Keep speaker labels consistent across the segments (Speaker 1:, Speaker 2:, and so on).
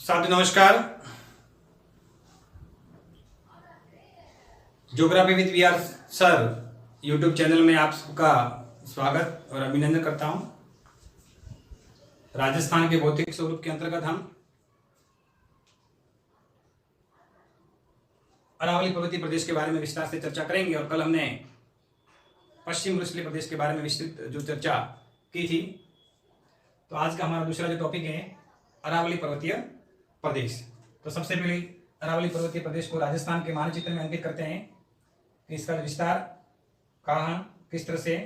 Speaker 1: साथियों नमस्कार। Geography with VR sir YouTube channel में आप सबका स्वागत और अभिनंदन करता हूं। राजस्थान के भौतिक स्वरूप के अंतर्गत हम अरावली पर्वतीय प्रदेश के बारे में विस्तार से चर्चा करेंगे और कल हमने पश्चिम रुसली प्रदेश के बारे में विस्तृत जो चर्चा की थी, तो आज का हमारा दूसरा जो टॉपिक है अरावली पर्वतीय प्रदेश। तो सबसे पहले अरावली पर्वतीय प्रदेश को राजस्थान के मानचित्र में अंकित करते हैं कि इसका विस्तार कहाँ किस तरह से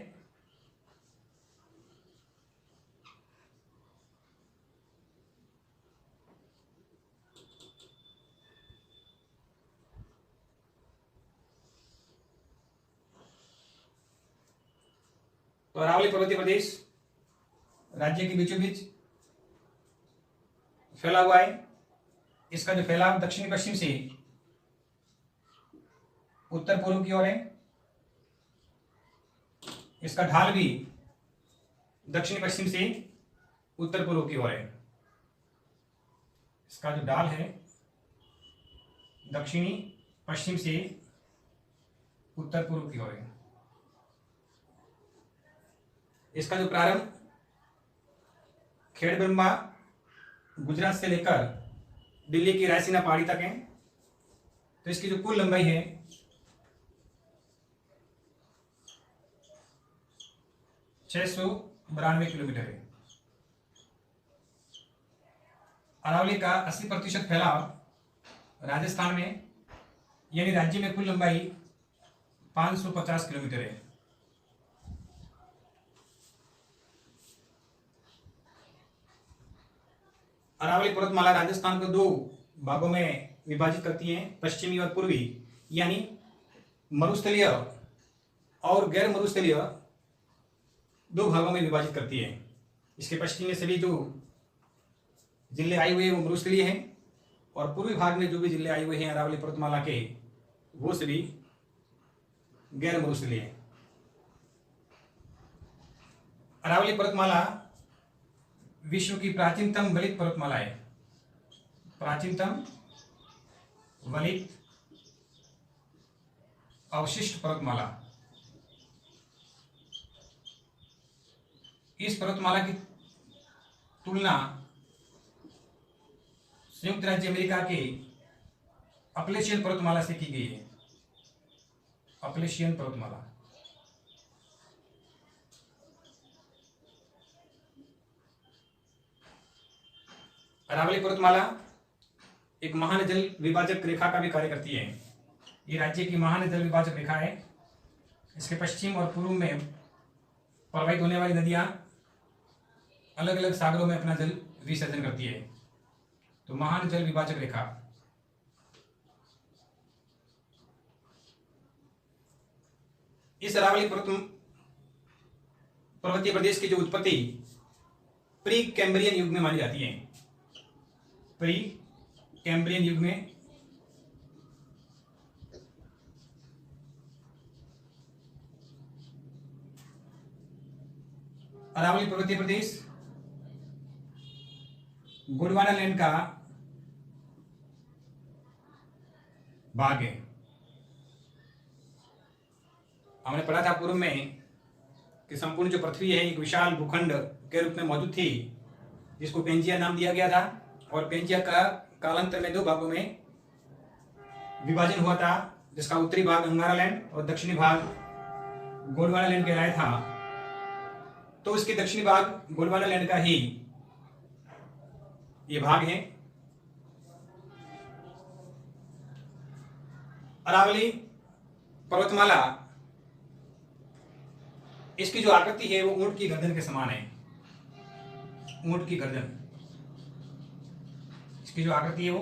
Speaker 1: तो अरावली पर्वतीय प्रदेश राज्य के बीचों बीच फैला हुआ है। इसका जो फैलाव दक्षिणी पश्चिम से उत्तर पूर्व की ओर है। इसका ढाल भी दक्षिणी पश्चिम से उत्तर पूर्व की ओर है। इसका जो ढाल है दक्षिणी पश्चिम से उत्तर पूर्व की ओर है। इसका जो प्रारंभ खेड़ब्रह्मा गुजरात से लेकर दिल्ली की रायसीना पहाड़ी तक है। तो इसकी जो कुल लंबाई है 692 किलोमीटर है। अरावली का 80% फैलाव राजस्थान में, यानी राज्य में कुल लंबाई 550 किलोमीटर है। अरावली पर्वतमाला राजस्थान को दो भागों में विभाजित करती है, पश्चिमी और पूर्वी, यानी मरुस्थलीय और गैर मरुस्थलीय दो भागों में विभाजित करती है। इसके पश्चिम में सभी जो जिले आए हुए हैं वो मरुस्थलीय हैं और पूर्वी भाग में जो भी जिले आए हुए हैं अरावली पर्वतमाला के वो सभी गैर मरुस्थलीय हैं। अरावली पर्वतमाला विश्व की प्राचीनतम वलित पर्वतमाला है। प्राचीनतम वलित अवशिष्ट पर्वतमाला। इस पर्वतमाला की तुलना संयुक्त राज्य अमेरिका के अपलेशियन पर्वतमाला से की गई है। अपलेशियन पर्वतमाला अरावली पर्वतमाला एक महान जल विभाजक रेखा का भी कार्य करती है। ये राज्य की महान जल विभाजक रेखा है। इसके पश्चिम और पूर्व में प्रवाहित होने वाली नदियां अलग अलग सागरों में अपना जल विसर्जन करती है। तो महान जल विभाजक रेखा। इस अरावली पर्वतीय प्रदेश की जो उत्पत्ति प्री कैम्ब्रियन युग में मानी जाती है। प्री कैम्ब्रियन युग में अरावली पर्वतीय प्रदेश गोंडवाना लैंड का भाग है। हमने पढ़ा था पूर्व में कि संपूर्ण जो पृथ्वी है एक विशाल भूखंड के रूप में मौजूद थी, जिसको पेंजिया नाम दिया गया था। और पेंजिया का कालांतर में दो भागों में विभाजन हुआ था, जिसका उत्तरी भाग अंगारा लैंड और दक्षिणी भाग गोंडवाना लैंड कहलाया था। तो इसके दक्षिणी भाग गोंडवाना लैंड का ही ये भाग है। अरावली पर्वतमाला इसकी जो आकृति है वो ऊंट की गर्दन के समान है। ऊंट की गर्दन, इसकी जो आकृति है वो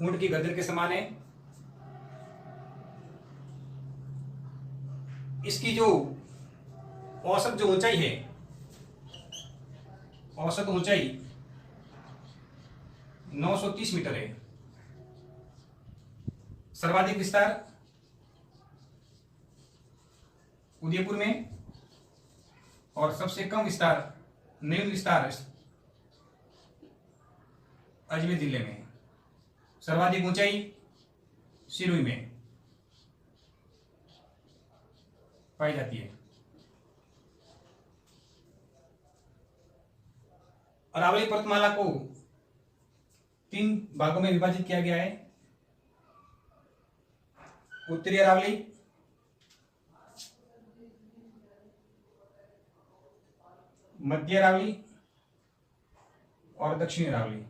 Speaker 1: ऊंट की गर्दन के समान है। इसकी जो औसत जो ऊंचाई है, औसत ऊंचाई 930 मीटर है। सर्वाधिक विस्तार उदयपुर में और सबसे कम विस्तार न्यून विस्तार अजमेर जिले में। सर्वाधिक ऊंचाई सिरोही में पाई जाती है। अरावली पर्वतमाला को 3 भागों में विभाजित किया गया है। उत्तरी अरावली, मध्य अरावली और दक्षिणी अरावली।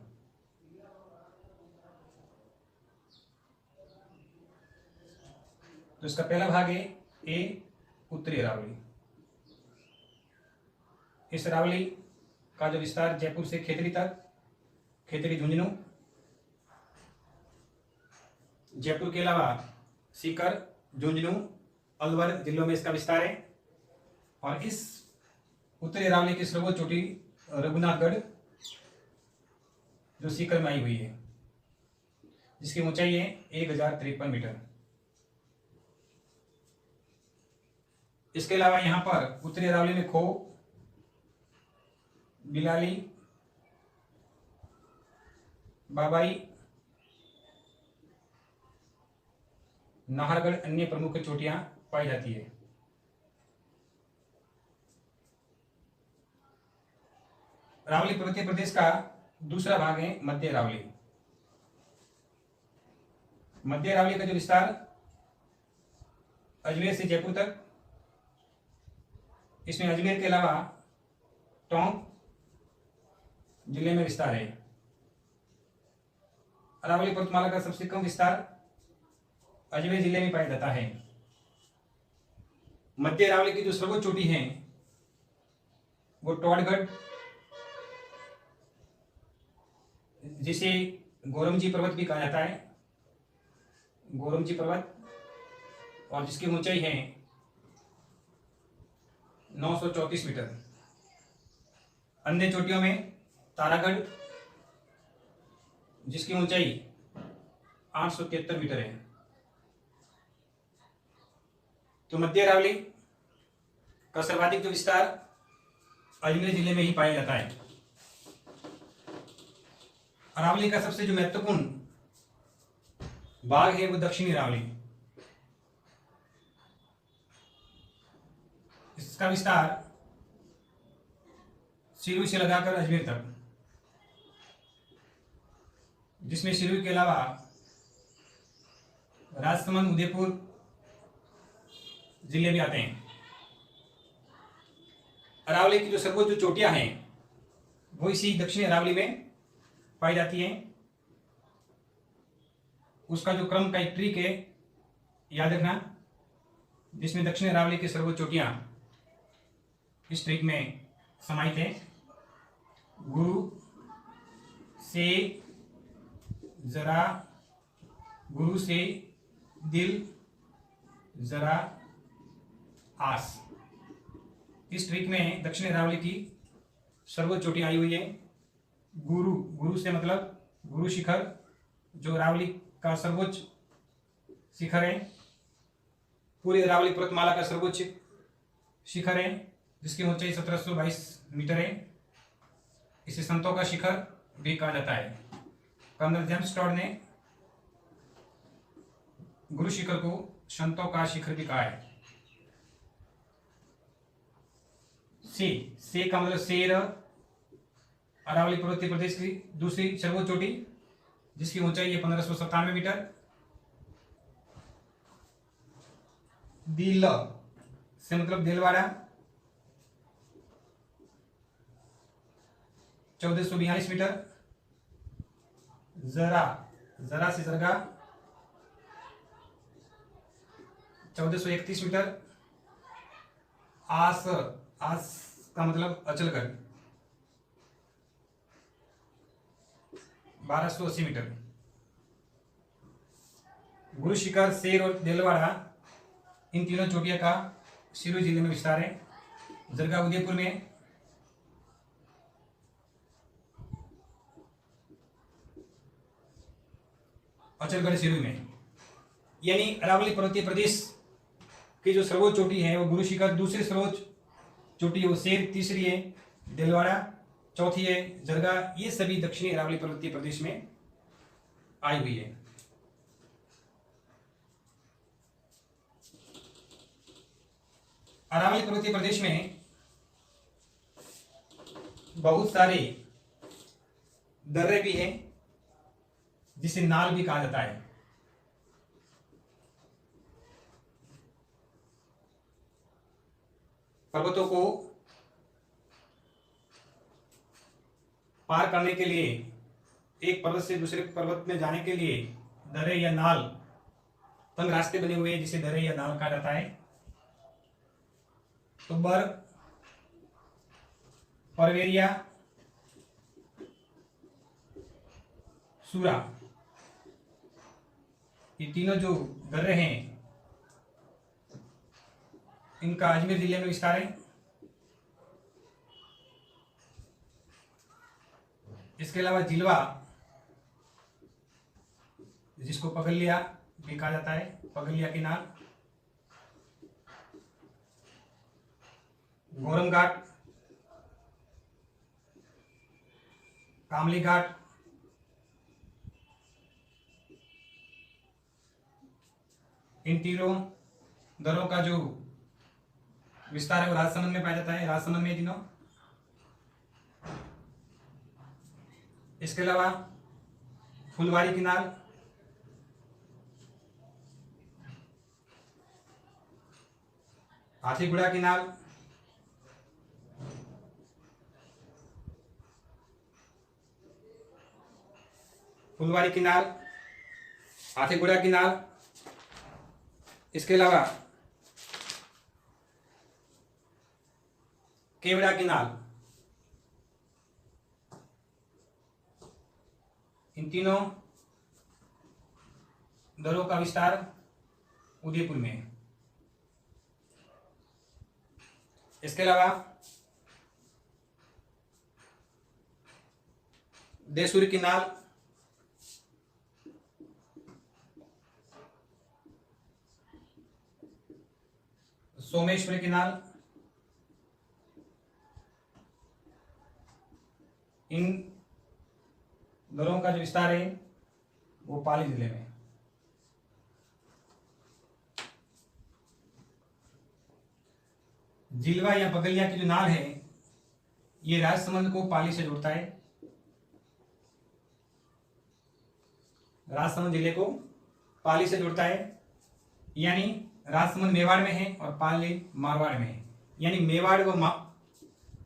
Speaker 1: तो इसका पहला भाग है ए, उत्तरी अरावली। इस अरावली का जो विस्तार जयपुर से खेतड़ी तक, खेतड़ी झुंझुनू, जयपुर के अलावा सीकर, झुंझुनू, अलवर जिलों में इसका विस्तार है। और इस उत्तरी अरावली की सर्वोच्च चोटी रघुनाथगढ़ जो सीकर में आई हुई है, जिसकी ऊंचाई है 1053 मीटर। इसके अलावा यहाँ पर उत्तरी अरावली में खो, बिलाली, बाबाई, नाहरगढ़ अन्य प्रमुख चोटियां पाई जाती है। अरावली पर्वतीय प्रदेश का दूसरा भाग है मध्य अरावली। मध्य अरावली का जो विस्तार अजमेर से जयपुर तक, इसमें अजमेर के अलावा टोंक जिले में विस्तार है। अरावली पर्वतमाला का सबसे कम विस्तार अजमेर जिले में पाया जाता है। मध्य अरावली की जो सर्वोच्च चोटी है वो टोडगढ़, जिसे गोरमजी पर्वत भी कहा जाता है, गोरमजी पर्वत, और जिसकी ऊंचाई है 934 मीटर। अन्य चोटियों में तारागढ़, जिसकी ऊंचाई 873 मीटर है। तो मध्य अरावली का सर्वाधिक जो विस्तार अजमेर जिले में ही पाया जाता है। अरावली का सबसे जो महत्वपूर्ण भाग है वो दक्षिणी अरावली। इसका विस्तार सिरोही से लगाकर अजमेर तक, जिसमें सिरोही के अलावा राजसमंद, उदयपुर जिले भी आते हैं। अरावली की जो सर्वोच्च चोटियां हैं वो इसी दक्षिणी अरावली में पाई जाती हैं। उसका जो क्रम का एक ट्रिक है, याद रखना, जिसमें दक्षिणी अरावली की सर्वोच्च चोटियां इस ट्रिक में समाहित है। गुरु से जरा, गुरु से दिल, जरा आस। इस ट्रिक में दक्षिणी अरावली की सर्वोच्च चोटी आई हुई है। गुरु, गुरु से मतलब गुरु शिखर, जो अरावली का सर्वोच्च शिखर है, पूरी अरावली पर्वतमाला का सर्वोच्च शिखर है, जिसकी ऊंचाई 1722 मीटर है। इसे संतों का शिखर भी कहा जाता है। कर्नल जेम्स टॉड ने गुरु शिखर को संतों का शिखर भी कहा है। से का मतलब शेर, अरावली पर्वतीय प्रदेश की दूसरी सर्वोच्च चोटी, जिसकी ऊंचाई है 1597 मीटर। दिल से मतलब दिलवाड़ा, 1442 मीटर। जरा, जरा से जरगा, 1431 मीटर। आस, आस का मतलब अचलगढ़, 1280 मीटर। गुरु शिखर, शेर और दिलवाड़ा, इन तीनों चोटियों का सिरोही जिले में विस्तार है। जरगा उदयपुर में, अचलगढ़ सिरोही में। यानी अरावली पर्वतीय प्रदेश की जो सर्वोच्च चोटी है वो गुरु शिखर, दूसरी सर्वोच्च चोटी वो शेर, तीसरी है दिलवाड़ा चौथी है जरगा। ये सभी दक्षिणी अरावली पर्वतीय प्रदेश में आई हुई है। अरावली पर्वतीय प्रदेश में बहुत सारे दर्रे भी हैं जिसे नाल भी कहा जाता है। पर्वतों को पार करने के लिए, एक पर्वत से दूसरे पर्वत में जाने के लिए दर्रे या नाल, तंग रास्ते बने हुए हैं जिसे दर्रे या नाल कहा जाता है। तुब्बर, परवेरिया, सूरा, ये तीनों जो दर्रे हैं इनका अजमेर जिले में विस्तार है। इसके अलावा जिलवा, जिसको पगलिया भी कहा जाता है, पगलिया की नाल, गोरम घाट, कामली घाट, इन तीनों दरों का जो विस्तार है वो राजसमंद में पाया जाता है। राजसमंद में तीनों। इसके अलावा फुलवारी किनाल, हाथीगुड़ा किनाल, फुलवारी किनाल, हाथीगुड़ा किनाल, इसके अलावा केवड़ा किनाल, इन तीनों दरों का विस्तार उदयपुर में है। इसके अलावा देसूर किनाल, सोमेश्वर किनाल, इन दरों का जो विस्तार है वो पाली जिले में। जिलवा या बगलिया की जो नाल है ये राजसमंद को पाली से जोड़ता है। राजसमंद जिले को पाली से जोड़ता है, यानी राजसमंद मेवाड़ में है और पाली मारवाड़ में है। यानी मेवाड़ व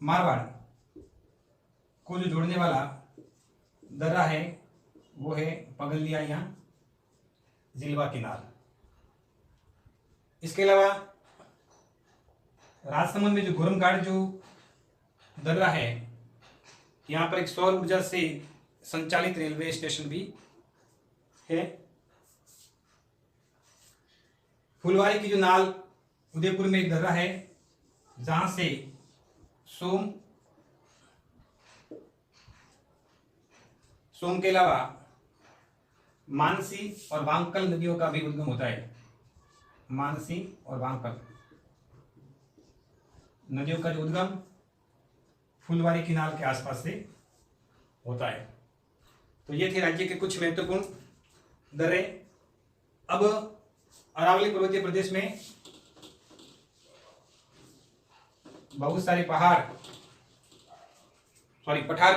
Speaker 1: मारवाड़ को जो जोड़ने वाला दर्रा है वो है पगलिया या जिलवा किनाल। इसके अलावा राजसमंद में जो गोरम घाट जो दर्रा है, यहाँ पर एक सौर ऊर्जा से संचालित रेलवे स्टेशन भी है। फुलवारी की जो नाल उदयपुर में एक दर्रा है जहां से सोम के अलावा मानसी और वांकल नदियों का भी उद्गम होता है। मानसी और वांकल नदियों का जो उद्गम फुलवारी किनाल के आसपास से होता है। तो ये थे राज्य के कुछ महत्वपूर्ण दर्रे। अब अरावली पर्वतीय प्रदेश में बहुत सारे पठार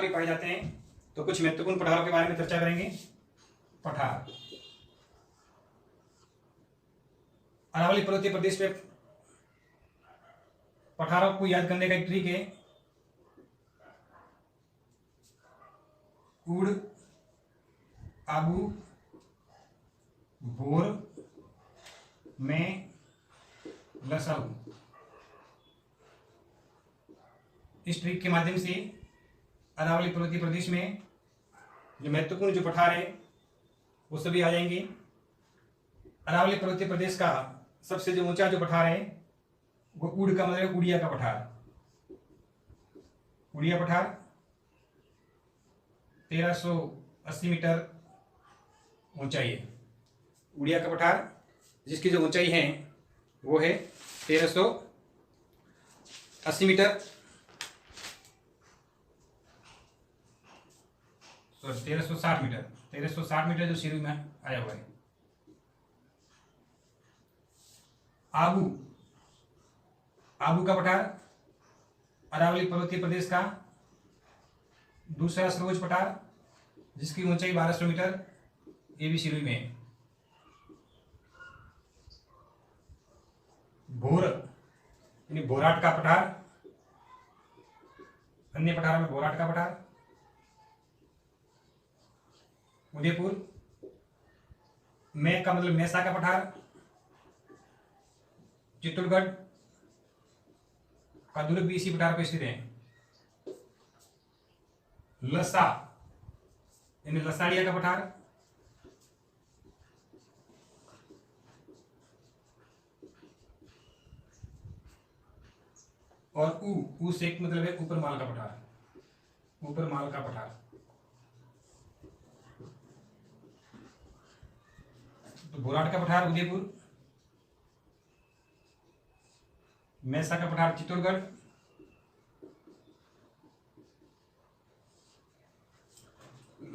Speaker 1: भी पाए जाते हैं। तो कुछ महत्वपूर्ण पठारों के बारे में चर्चा करेंगे। पठार अरावली पर्वतीय प्रदेश में पठारों को याद करने का एक ट्रिक है। उड़, आबू, भोर, में, लसाऊ। इस ट्रिक के माध्यम से अरावली पर्वतीय प्रदेश में जो महत्वपूर्ण जो पठार है वो सभी आ जाएंगे। अरावली पर्वतीय प्रदेश का सबसे जो ऊंचा जो पठार है वो उड़ का मतलब उड़िया का पठार। उड़िया पठार 1380 मीटर ऊंचाई है। उड़िया का पठार जिसकी जो ऊंचाई है वो है 1380 मीटर। तो 1360 मीटर, 1360 मीटर जो सिरोही में आया हुआ है। आबू, आबू का पठार अरावली पर्वतीय प्रदेश का दूसरा सर्वोच्च पठार, जिसकी ऊंचाई 1200 मीटर, ये भी सिरोही में है। भोर यानी भोराट का पठार, अन्य पठारों में भोराट का पठार। उदयपुर, मैं का मतलब मैसा का पठार। चित्तौड़गढ़ का दुर्ग भी इसी पठार पर स्थित है। लसा यानी लसाड़िया का पठार। और ऊ से एक मतलब है ऊपर माल का पठार, ऊपर माल का पठार। तो भोराट का पठार उदयपुर, मैसा का पठार चित्तौड़गढ़,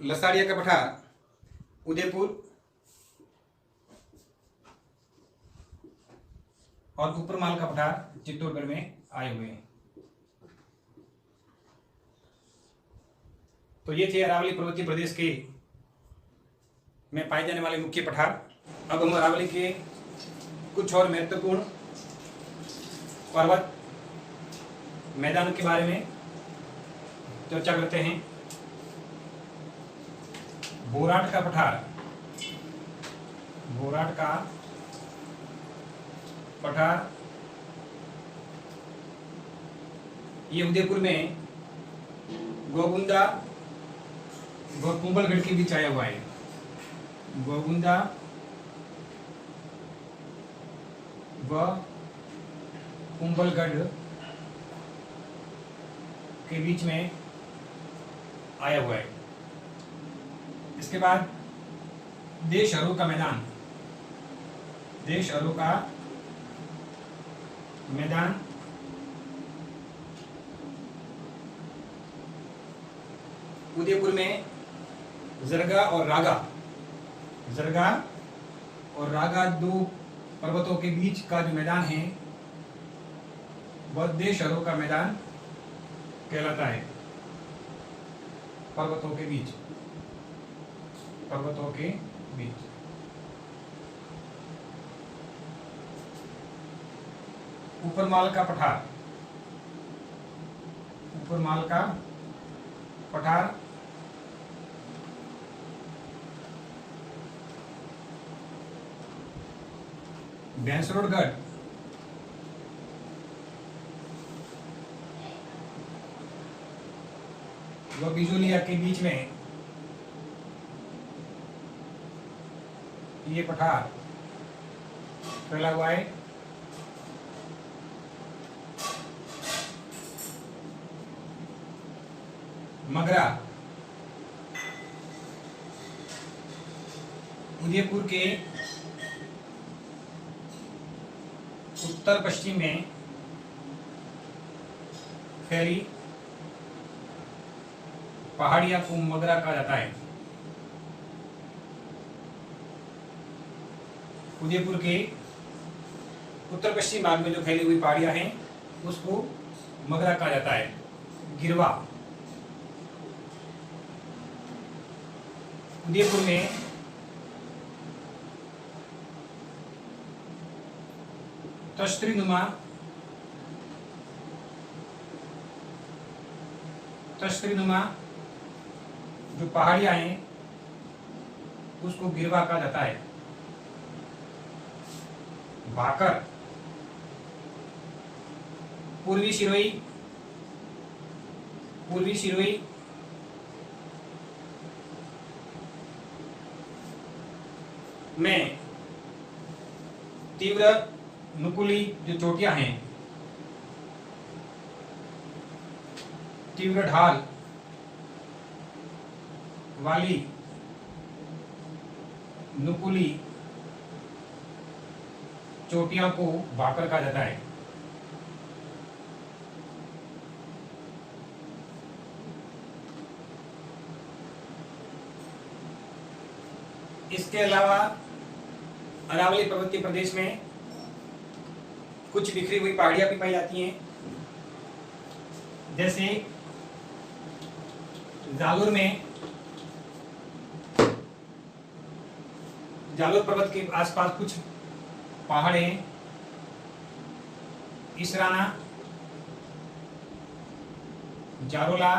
Speaker 1: लसाड़िया का पठार उदयपुर और ऊपर माल का पठार चित्तौड़गढ़ में आए हुए हैं। तो ये थे अरावली पर्वतीय प्रदेश के में पाए जाने वाले मुख्य पठार। अब हम अरावली के कुछ और महत्वपूर्ण पर्वत मैदानों के बारे में चर्चा करते हैं। भोराट का पठार, भोराट का पठार ये उदयपुर में गोगुंदा व कुंभलगढ़ के बीच आया हुआ है। गोगुंदा व कुंभलगढ़ के बीच में आया हुआ है। इसके बाद देशहरों का मैदान, देशहरों का मैदान उदयपुर में जरगा और रागा, जरगा और रागा दो पर्वतों के बीच का जो मैदान है वह देशहरों का मैदान कहलाता है। पर्वतों के बीच, पर्वतों के बीच। ऊपरमाल का पठार, ऊपरमाल का पठार बैंसरोडगढ़ व बिजोलिया के बीच में ये पठार फैला हुआ है। मगरा उदयपुर के उत्तर पश्चिम में फैली पहाड़ियां को मगरा कहा जाता है। उदयपुर के उत्तर पश्चिम भाग में जो फैली हुई पहाड़ियां हैं उसको मगरा कहा जाता है। गिरवा उदयपुर में तश्तरीनुमा जो पहाड़ियां हैं उसको गिरवा कहा जाता है। भाकर पूर्वी सिरोही, पूर्वी सिरोही में तीव्र नुकुली जो चोटियां हैं, तीव्र ढाल वाली नुकुली चोटियां को भाकर कहा जाता है। इसके अलावा अरावली पर्वतीय प्रदेश में कुछ बिखरी हुई पहाड़ियां भी पाई जाती हैं, जैसे जालोर में जालोर पर्वत के आसपास कुछ पहाड़ हैं, इसराना, जारोला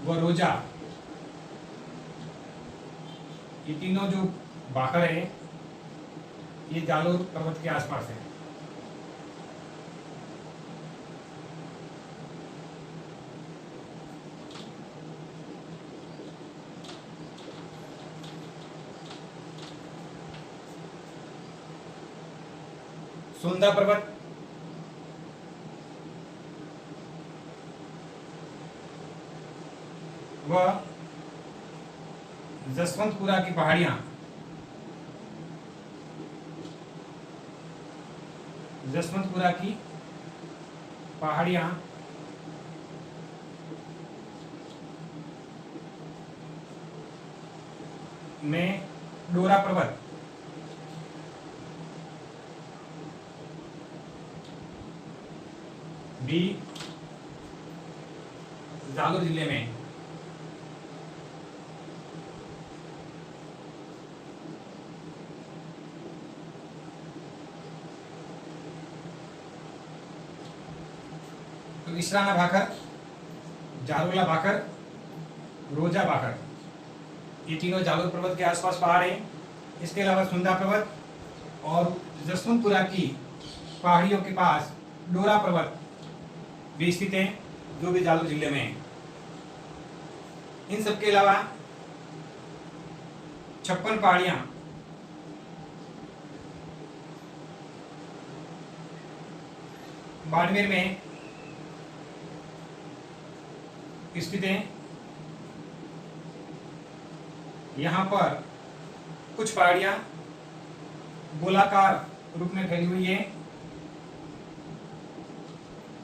Speaker 1: व रोजा, ये तीनों जो बाखर है ये जालोर पर्वत के आसपास है। सुंदा पर्वत व जसवंतपुरा की पहाड़ियां में डोरा पर्वत भी जालोर जिले में। तो इसराना भाकर, जारोला भाकर, रोजा भाकर, ये तीनों जालोर पर्वत के आसपास पहाड़ हैं। इसके अलावा सुंदा पर्वत और जसवंतपुरा की पहाड़ियों के पास डोरा पर्वत भी स्थित हैं, जो भी जालोर जिले में है। इन सब के अलावा 56 पहाड़ियां बाड़मेर में स्थित हैं। यहाँ पर कुछ पहाड़ियां गोलाकार रूप में फैली हुई है,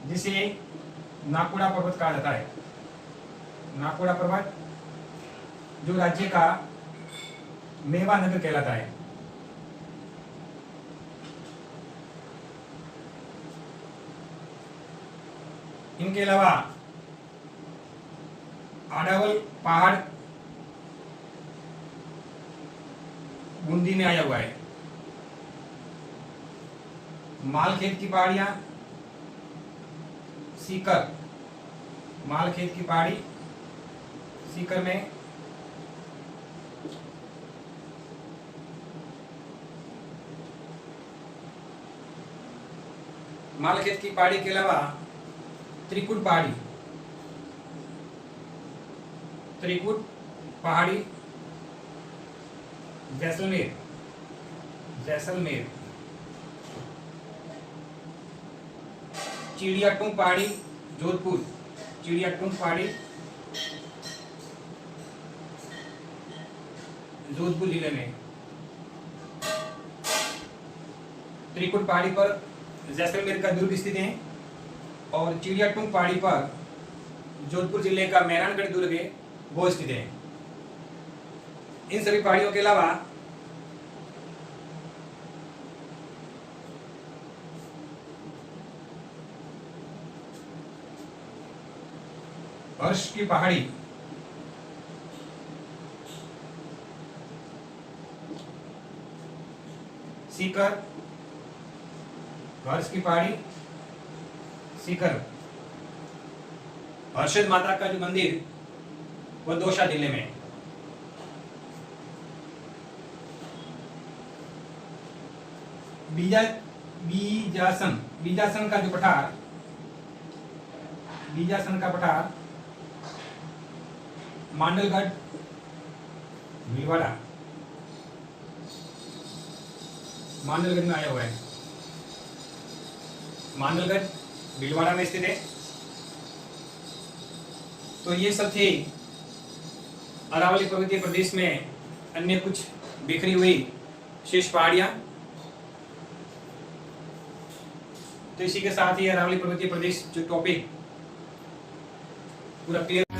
Speaker 1: जिसे नाकोड़ा पर्वत कहा जाता है। नाकोड़ा पर्वत जो राज्य का मेवा नगर कहलाता है। इनके अलावा आडावल पहाड़ बूंदी में आया हुआ है। मालखेत की पहाड़ियां सीकर, मालखेत की पहाड़ी सीकर में, मालखेत की पहाड़ी के अलावा त्रिकुट पहाड़ी, त्रिकुट पहाड़ी जैसलमेर, जैसलमेर, चिड़ियाटूंग पहाड़ी जोधपुर, चिड़ियाटूंग पहाड़ी जोधपुर जिले में। त्रिकुट पहाड़ी पर जैसलमेर का दुर्ग स्थित है और चिड़ियाटूंग पहाड़ी पर जोधपुर जिले का मेहरानगढ़ दुर्ग है, वो स्थित है। इन सभी पहाड़ियों के अलावा हर्ष की पहाड़ी, सीकर, हर्ष की पहाड़ी सीकर, हर्षद माता का जो मंदिर वो दौसा जिले में। बीजासन, बीजासन का जो पठार, बीजासन का पठार मांडलगढ़ भीलवाड़ा, मांडलगढ़ में आया हुआ है। मांडलगढ़ भीलवाड़ा में स्थित है। तो ये सब थे अरावली पर्वतीय प्रदेश में अन्य कुछ बिखरी हुई शेष पहाड़ियां। तो इसी के साथ ही अरावली पर्वतीय प्रदेश जो टॉपिक पूरा क्लियर